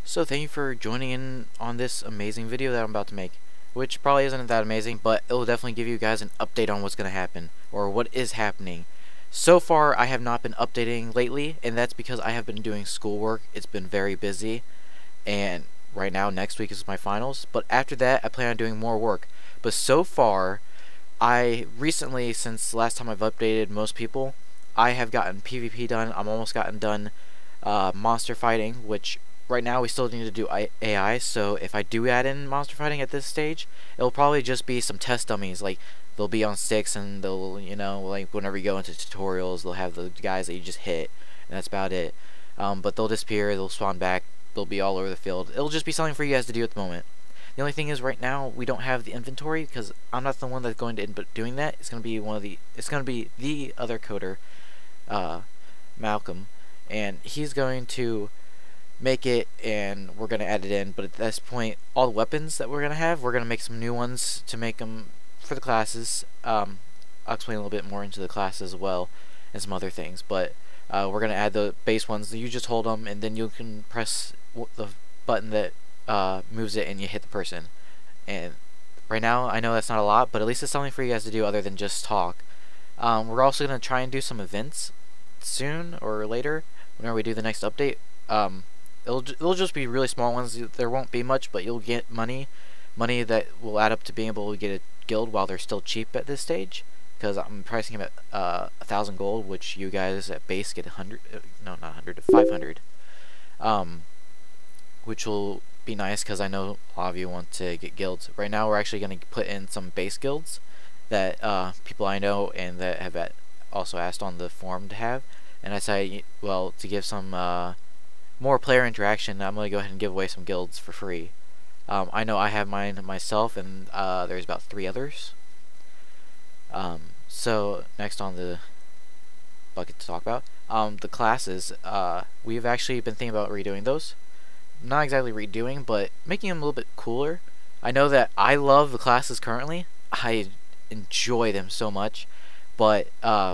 So thank you for joining in on this amazing video that I'm about to make, which probably isn't that amazing, but it will definitely give you guys an update on what's going to happen, or what is happening. So far, I have not been updating lately, and that's because I have been doing schoolwork. It's been very busy, and right now, next week is my finals, but after that, I plan on doing more work. But so far, I recently, since the last time I've updated most people, I have gotten PvP done. I'm almost gotten done monster fighting, which right now we still need to do AI, so if I do add in monster fighting at this stage, it'll probably just be some test dummies. Like, they'll be on sticks, and they'll, like whenever you go into tutorials, they'll have the guys that you just hit, and that's about it. But they'll disappear, they'll spawn back, they'll be all over the field. It'll just be something for you guys to do at the moment. The only thing is, right now we don't have the inventory because I'm not the one that's going to end up doing that. It's going to be the other coder, Malcolm, and he's going to make it, and we're going to add it in. But at this point, all the weapons that we're going to make some new ones to make them for the classes. I'll explain a little bit more into the class as well, and some other things, but we're going to add the base ones. You just hold them, and then you can press the button that moves it, and you hit the person. And right now, I know that's not a lot, but at least it's something for you guys to do other than just talk. We're also going to try and do some events soon or later, whenever we do the next update. It'll just be really small ones. There won't be much, but you'll get money that will add up to being able to get a guild while they're still cheap at this stage. Because I'm pricing them at 1,000 gold, which you guys at base get 100. No, not 100, 500. Which will be nice because I know a lot of you want to get guilds. Right now, we're actually going to put in some base guilds that people I know and that have also asked on the forum to have. And I say, well, to give some more player interaction, I'm going to go ahead and give away some guilds for free. I know I have mine myself, and there's about 3 others. So next on the bucket to talk about, the classes. We've actually been thinking about redoing those. Not exactly redoing, but making them a little bit cooler. I know that I love the classes currently. I enjoy them so much, but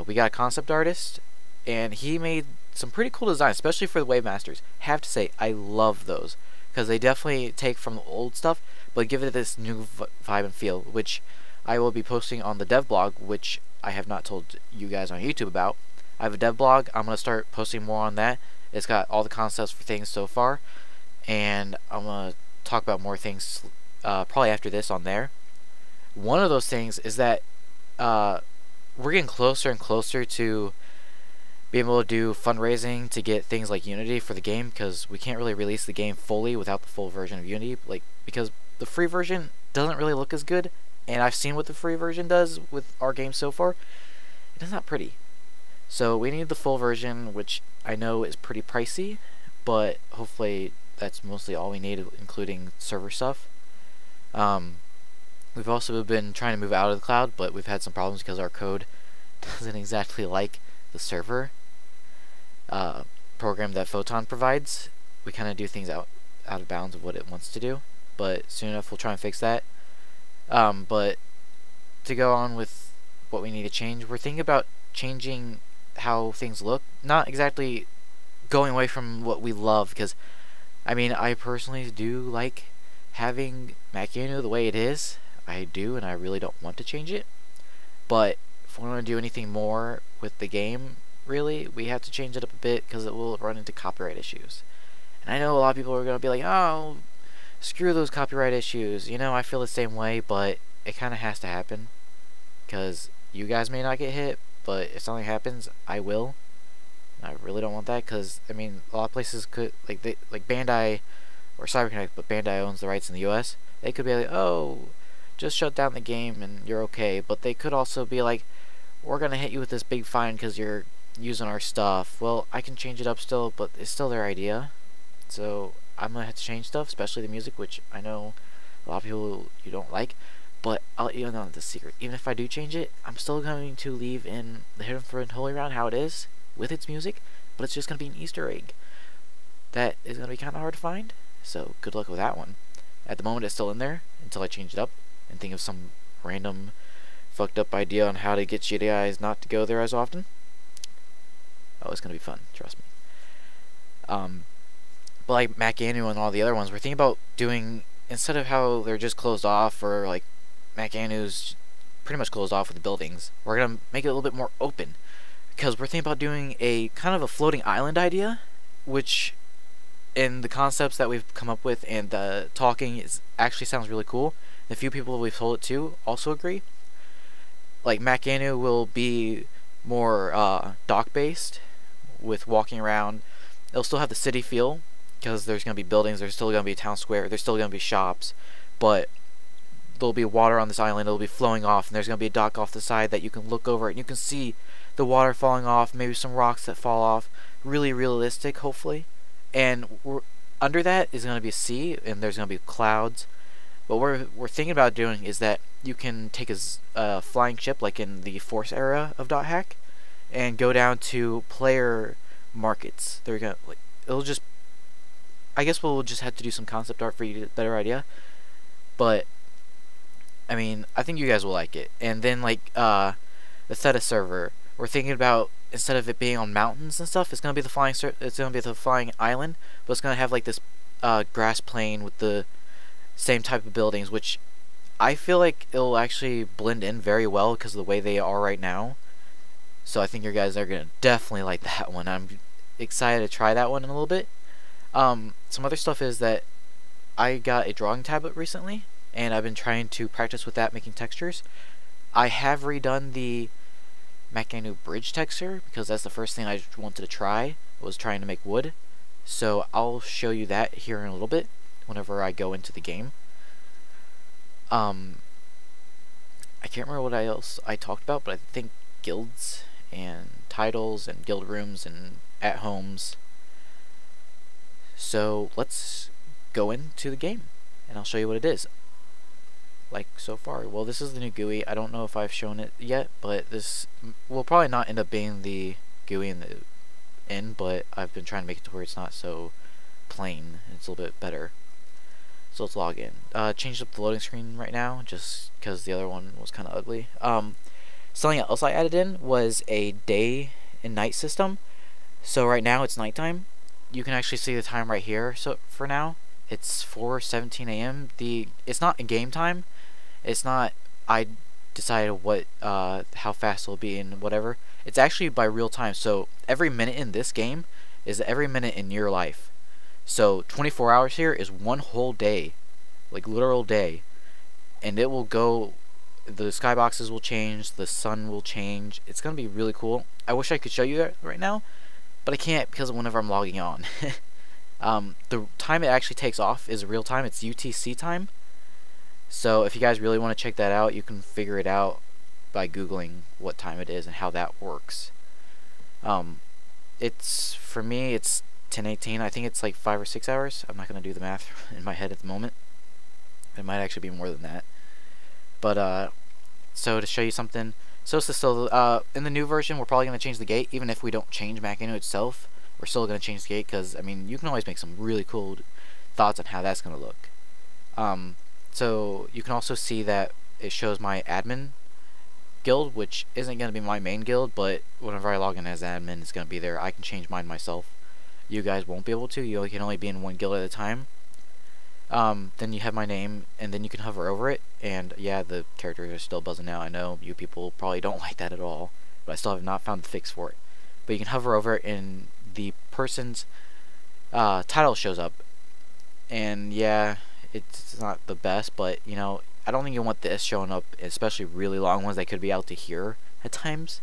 we got a concept artist, and he made some pretty cool designs, especially for the Wave Masters. Have to say, I love those because they definitely take from the old stuff, but give it this new vibe and feel, which I will be posting on the dev blog, which I have not told you guys on YouTube about. I have a dev blog. I'm gonna start posting more on that. It's got all the concepts for things so far, and I'm gonna talk about more things probably after this on there. One of those things is that we're getting closer and closer to being able to do fundraising to get things like Unity for the game, because we can't really release the game fully without the full version of Unity, because the free version doesn't really look as good, and I've seen what the free version does with our game so far. It is not pretty. So we need the full version, which I know is pretty pricey, but hopefully that's mostly all we need, including server stuff. We've also been trying to move out of the cloud, but we've had some problems because our code doesn't exactly like the server program that Photon provides. We kind of do things out of bounds of what it wants to do, but soon enough we'll try and fix that. But to go on with what we need to change, we're thinking about changing how things look. Not exactly going away from what we love, because I mean, I personally do like having Macunu the way it is. I do, and I really don't want to change it. But if we want to do anything more with the game, really, we have to change it up a bit because it will run into copyright issues. And I know a lot of people are going to be like, oh, screw those copyright issues. I feel the same way, but it kind of has to happen because you guys may not get hit, but if something happens, I will. I really don't want that because, I mean, a lot of places could, like Bandai or CyberConnect, but Bandai owns the rights in the US. They could be like, oh, just shut down the game and you're okay. But they could also be like, we're going to hit you with this big fine because you're using our stuff. Well, I can change it up still, but it's still their idea. So I'm going to have to change stuff, especially the music, which I know a lot of people you don't like. But I'll let you know the secret. Even if I do change it, I'm still going to leave in the Hidden Front Holy Round how it is with its music, but it's just going to be an Easter egg that is going to be kind of hard to find, so good luck with that one. At the moment, it's still in there until I change it up and think of some random fucked up idea on how to get GDIs not to go there as often. Oh, it's going to be fun, trust me. But like Macanu and all the other ones, we're thinking about doing, instead of how they're just closed off, or like Macanu's pretty much closed off with the buildings, we're gonna make it a little bit more open, because we're thinking about doing a kind of a floating island idea, which in the concepts that we've come up with and the talking is actually sounds really cool. The few people we've told it to also agree. Like Macanu will be more dock based, with walking around. It'll still have the city feel, because there's going to be buildings, there's still going to be a town square, there's still going to be shops, but there'll be water on this island, it'll be flowing off, and there's going to be a dock off the side that you can look over and you can see the water falling off, maybe some rocks that fall off. Really realistic, hopefully. And under that is going to be a sea, and there's going to be clouds. What we're thinking about doing is that you can take a flying ship, like in the Force era of Dot Hack, and go down to player markets. They're gonna, like, it'll just, I guess we'll just have to do some concept art for you to get a better idea. But I mean, I think you guys will like it. And then like the Theta server, we're thinking about, instead of it being on mountains and stuff, it's gonna be the flying island, but it's gonna have like this grass plain with the same type of buildings, which I feel like it'll actually blend in very well because of the way they are right now. So I think you guys are gonna definitely like that one. I'm excited to try that one in a little bit. Some other stuff is that I got a drawing tablet recently, and I've been trying to practice with that, making textures. I have redone the Macanu bridge texture, because that's the first thing I wanted to try, was trying to make wood. So I'll show you that here in a little bit, whenever I go into the game. I can't remember what else I talked about, but I think guilds and titles and guild rooms and at homes. So let's go into the game, and I'll show you what it is. Like so far, well, this is the new GUI. I don't know if I've shown it yet, but this will probably not end up being the GUI in the end, but I've been trying to make it to where it's not so plain. It's a little bit better. So let's log in. Changed up the loading screen right now, just because the other one was kind of ugly. Something else I added in was a day and night system. So right now it's nighttime. You can actually see the time right here. So for now, it's 4:17 a.m. It's not in game time. It's not, I decided what how fast it'll be and whatever. It's actually by real time. So every minute in this game is every minute in your life. So 24 hours here is one whole day, like literal day, and it will go. The skyboxes will change, the sun will change. It's gonna be really cool. I wish I could show you that right now, but I can't, because whenever I'm logging on. The time it actually takes off is real time. It's UTC time. So if you guys really want to check that out, you can figure it out by googling what time it is and how that works. It's, for me, it's 10:18. I think it's like 5 or 6 hours. I'm not gonna do the math in my head at the moment. It might actually be more than that. But so to show you something, so it's still in the new version, we're probably gonna change the gate. Even if we don't change Macanu itself, we're still gonna change the gate, because I mean, you can always make some really cool thoughts on how that's gonna look. So you can also see that it shows my admin guild, which isn't gonna be my main guild, but whenever I log in as admin, it's gonna be there. I can change mine myself. You guys won't be able to. You can only be in one guild at a time. Then you have my name, and then you can hover over it, and yeah, the characters are still buzzing out. I know you people probably don't like that at all, but I still have not found the fix for it. But you can hover over it, and the person's title shows up. And yeah, it's not the best, but you know, I don't think you want this showing up, especially really long ones that could be out to here at times,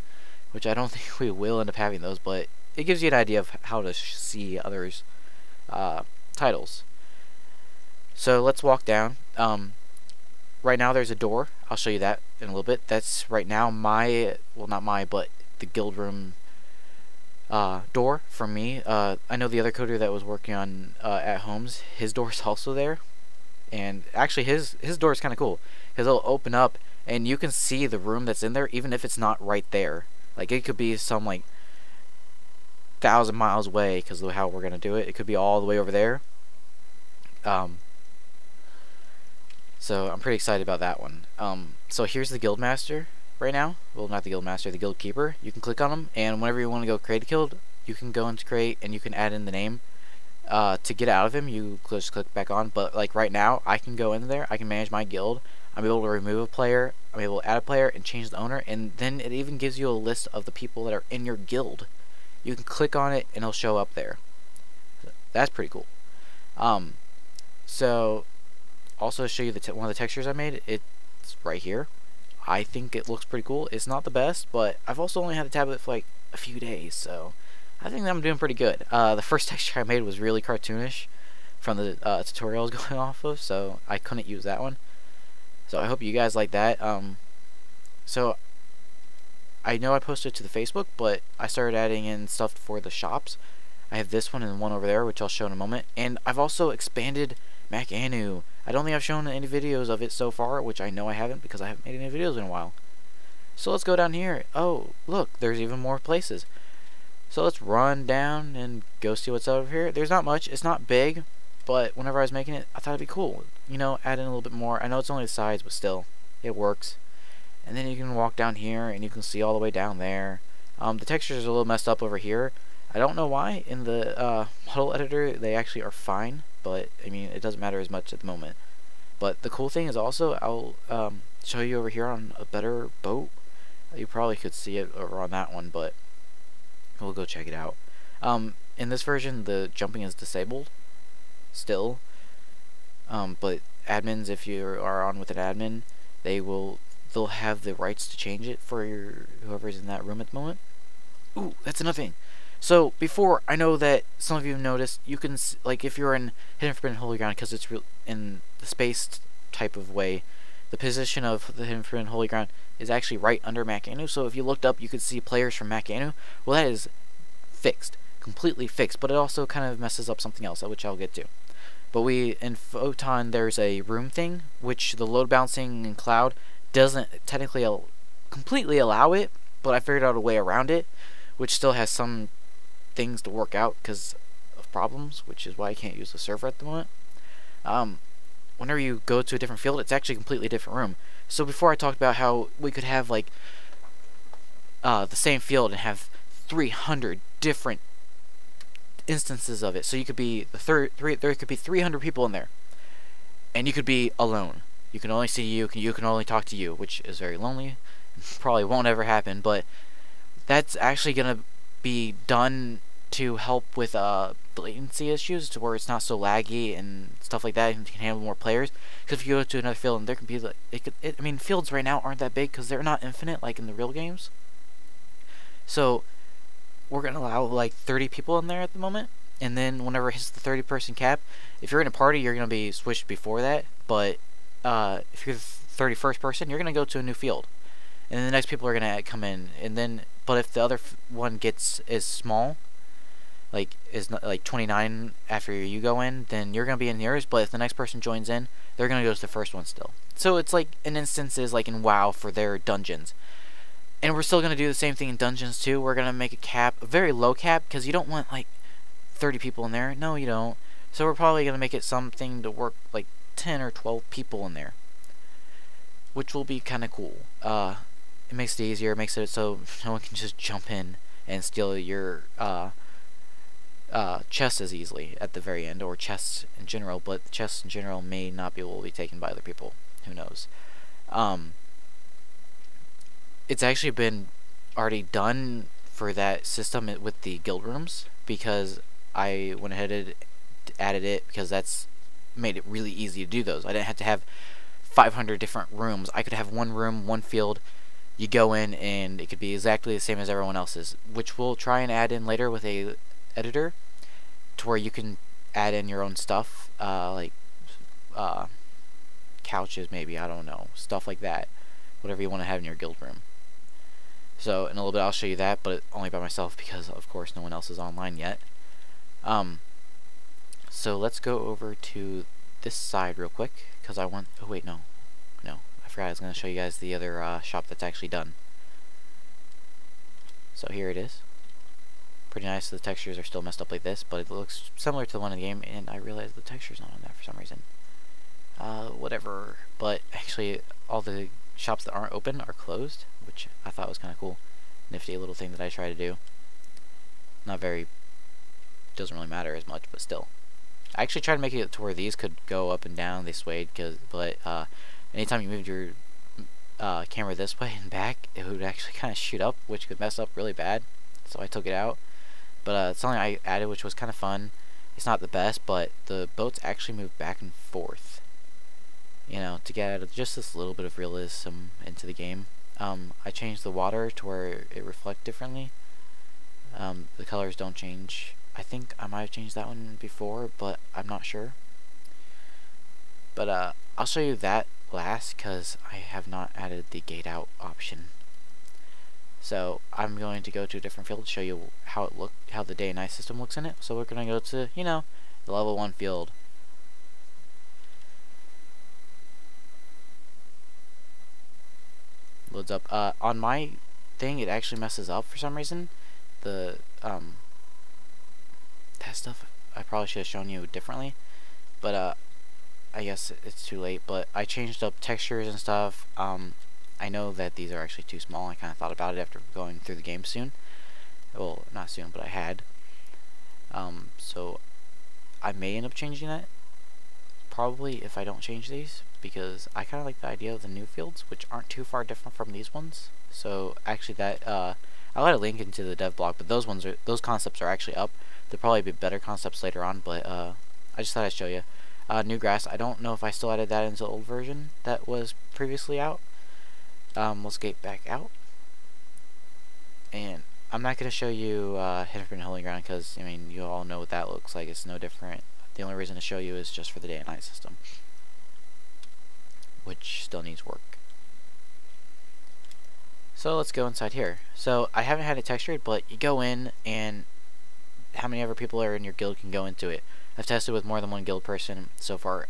which I don't think we will end up having those, but it gives you an idea of how to see others' titles. So let's walk down. Right now there's a door. I'll show you that in a little bit. That's right now my, well, not my, but the guild room door for me. I know the other coder that was working on at homes, his door's also there. And actually his door is kind of cool, because it'll open up and you can see the room that's in there, even if it's not right there. Like, it could be some like 1,000 miles away, because of how we're gonna do it. It could be all the way over there. So I'm pretty excited about that one. So here's the guild master right now. Well, not the guild master, the guild keeper. You can click on him, and whenever you want to go create a guild, you can go into create, and you can add in the name. To get out of him, you just click back on. But like right now, I can go in there, I can manage my guild, I'm able to remove a player, I'm able to add a player and change the owner, and then it even gives you a list of the people that are in your guild. You can click on it and it'll show up there. That's pretty cool. So also show you one of the textures I made. It's right here. I think it looks pretty cool. It's not the best, but I've also only had the tablet for like a few days, so I think that I'm doing pretty good. The first texture I made was really cartoonish from the tutorial I was going off of, so I couldn't use that one. So I hope you guys like that. So I know I posted it to the Facebook, but I started adding in stuff for the shops. I have this one and one over there, which I'll show in a moment. And I've also expanded Mac Anu. I don't think I've shown any videos of it so far, which I know I haven't because I haven't made any videos in a while. So let's go down here. Oh, look, there's even more places. So let's run down and go see what's over here. There's not much. It's not big, but whenever I was making it, I thought it'd be cool. You know, add in a little bit more. I know it's only the sides, but still, it works. And then you can walk down here, and you can see all the way down there. The textures are a little messed up over here. I don't know why. In the model editor, they actually are fine, but I mean, it doesn't matter as much at the moment. But the cool thing is also, I'll show you over here on a better boat. You probably could see it over on that one, but we'll go check it out. In this version, the jumping is disabled still, but admins, if you are on with an admin, they'll have the rights to change it for whoever's in that room at the moment. Ooh, that's another thing. So before, I know that some of you have noticed, you can like if you're in Hidden Forbidden Holy Ground, because it's in the space type of way, the position of the Hidden Forbidden Holy Ground is actually right under Mac Anu. So if you looked up, you could see players from Mac Anu. Well, that is fixed, completely fixed. But it also kind of messes up something else, which I'll get to. But in Photon, there's a room thing, which the load balancing in Cloud doesn't technically completely allow it, but I figured out a way around it, which still has some things to work out because of problems, which is why I can't use the server at the moment. Whenever you go to a different field, it's actually a completely different room. So before I talked about how we could have like the same field and have 300 different instances of it. So you could be there could be 300 people in there, and you could be alone. You can only see you can only talk to you, which is very lonely. Probably won't ever happen, but that's actually gonna be done to help with latency issues, to where it's not so laggy and stuff like that, and you can handle more players. Because if you go to another field and there can be like I mean, fields right now aren't that big because they're not infinite like in the real games. So we're gonna allow like 30 people in there at the moment, and then whenever it hits the 30-person cap, if you're in a party, you're gonna be switched before that. But if you're the 31st person, you're gonna go to a new field, and then the next people are gonna come in, and then but if the other one is small, like is not, like 29 after you go in, then you're gonna be in yours. But if the next person joins in, they're gonna go to the first one still. So it's like in instances like in WoW for their dungeons. And we're still gonna do the same thing in dungeons too. We're gonna make a cap, a very low cap, because you don't want like 30 people in there. No, you don't. So we're probably gonna make it something to work like 10 or 12 people in there, which will be kind of cool. It makes it easier. It makes it so no one can just jump in and steal your chests as easily at the very end, or chests in general. But chests in general may not be able to be taken by other people. Who knows? It's actually been already done for that system with the guild rooms, because I went ahead and added it because that's made it really easy to do those. I didn't have to have 500 different rooms. I could have one room, one field. You go in and it could be exactly the same as everyone else's, which we'll try and add in later with a editor, to where you can add in your own stuff, like couches maybe, I don't know, stuff like that, whatever you want to have in your guild room. So in a little bit I'll show you that, but only by myself because of course no one else is online yet. So let's go over to this side real quick, because I want, oh wait, no, I forgot I was going to show you guys the other shop that's actually done. So here it is. Pretty nice. The textures are still messed up like this, but it looks similar to the one in the game, and I realized the texture's not on that for some reason. Whatever. But actually, all the shops that aren't open are closed, which I thought was kind of cool. Nifty little thing that I try to do. Not very doesn't really matter as much, but still. I actually tried to make it to where these could go up and down, they swayed, but anytime you moved your camera this way and back, it would actually kind of shoot up, which could mess up really bad, so I took it out. But something I added, which was kind of fun. It's not the best, but the boats actually move back and forth, you know, to get just this little bit of realism into the game. I changed the water to where it reflects differently. The colors don't change. I think I might have changed that one before, but I'm not sure. But I'll show you that last, because I have not added the gate out option. So I'm going to go to a different field to show you how the day and night system looks in it. So we're going to go to, you know, the level 1 field. Loads up. On my thing, it actually messes up for some reason. The that stuff I probably should have shown you differently, but I guess it's too late. But I changed up textures and stuff. I know that these are actually too small. I kind of thought about it after going through the game soon. Well, not soon, but I had. So I may end up changing that, probably, if I don't change these, because I kind of like the idea of the new fields, which aren't too far different from these ones. So actually, that I'll add a link into the dev blog, but those concepts are actually up. There'll probably be better concepts later on, but I just thought I'd show you. New grass. I don't know if I still added that into the old version that was previously out. Let's get back out, and I'm not going to show you Hidden and Holy Ground, because I mean, you all know what that looks like. It's no different. The only reason to show you is just for the day and night system, which still needs work. So let's go inside here. So I haven't had it textured, but you go in, and how many ever people are in your guild can go into it. I've tested with more than one guild person so far,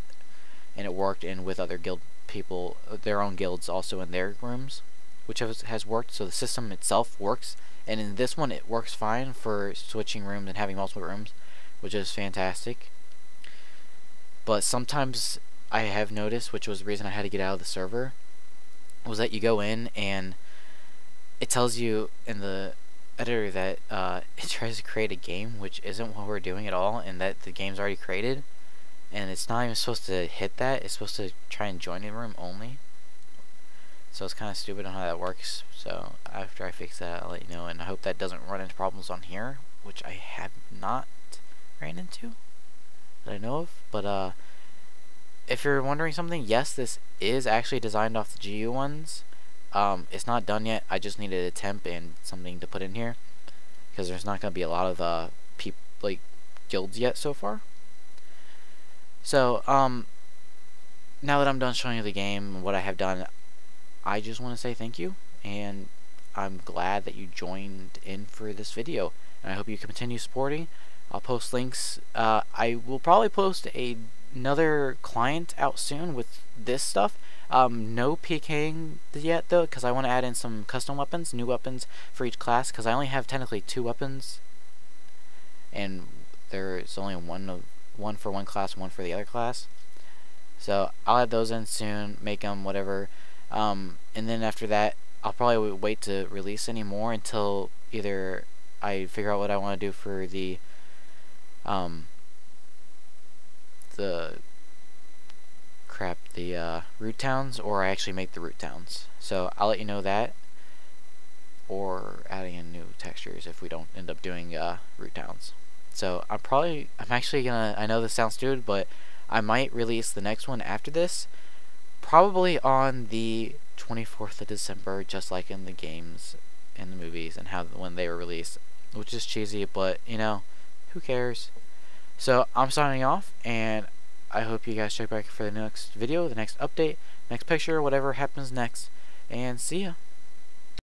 and it worked, and with other guild people, their own guilds also in their rooms, which has worked. So the system itself works, and in this one it works fine for switching rooms and having multiple rooms, which is fantastic. But sometimes I have noticed, which was the reason I had to get out of the server, was that you go in and it tells you in the editor that it tries to create a game, which isn't what we're doing at all, and that the game's already created, and it's not even supposed to hit that. It's supposed to try and join the room only. So it's kind of stupid on how that works. So after I fix that, I'll let you know, and I hope that doesn't run into problems on here, which I have not ran into that I know of. But if you're wondering something, yes, this is actually designed off the GU ones. It's not done yet. I just needed a temp and something to put in here, because there's not going to be a lot of guilds yet so far. So now that I'm done showing you the game and what I have done, I just want to say thank you, and I'm glad that you joined in for this video, and I hope you continue supporting. I'll post links. I will probably post another client out soon with this stuff. No PKing yet though, because I want to add in some custom weapons, new weapons for each class, because I only have technically 2 weapons, and there's only one for one class, one for the other class. So I'll add those in soon, make them whatever, and then after that I'll probably wait to release any more until either I figure out what I want to do for the root towns, or I actually make the root towns. So I'll let you know that, or adding in new textures if we don't end up doing root towns. So I'm actually gonna, I know this sounds stupid, but I might release the next one after this, probably on the 24th of December, just like in the games and the movies and when they were released, which is cheesy, but you know, who cares? So I'm signing off, and I hope you guys check back for the next video, the next update, next picture, whatever happens next, and see ya.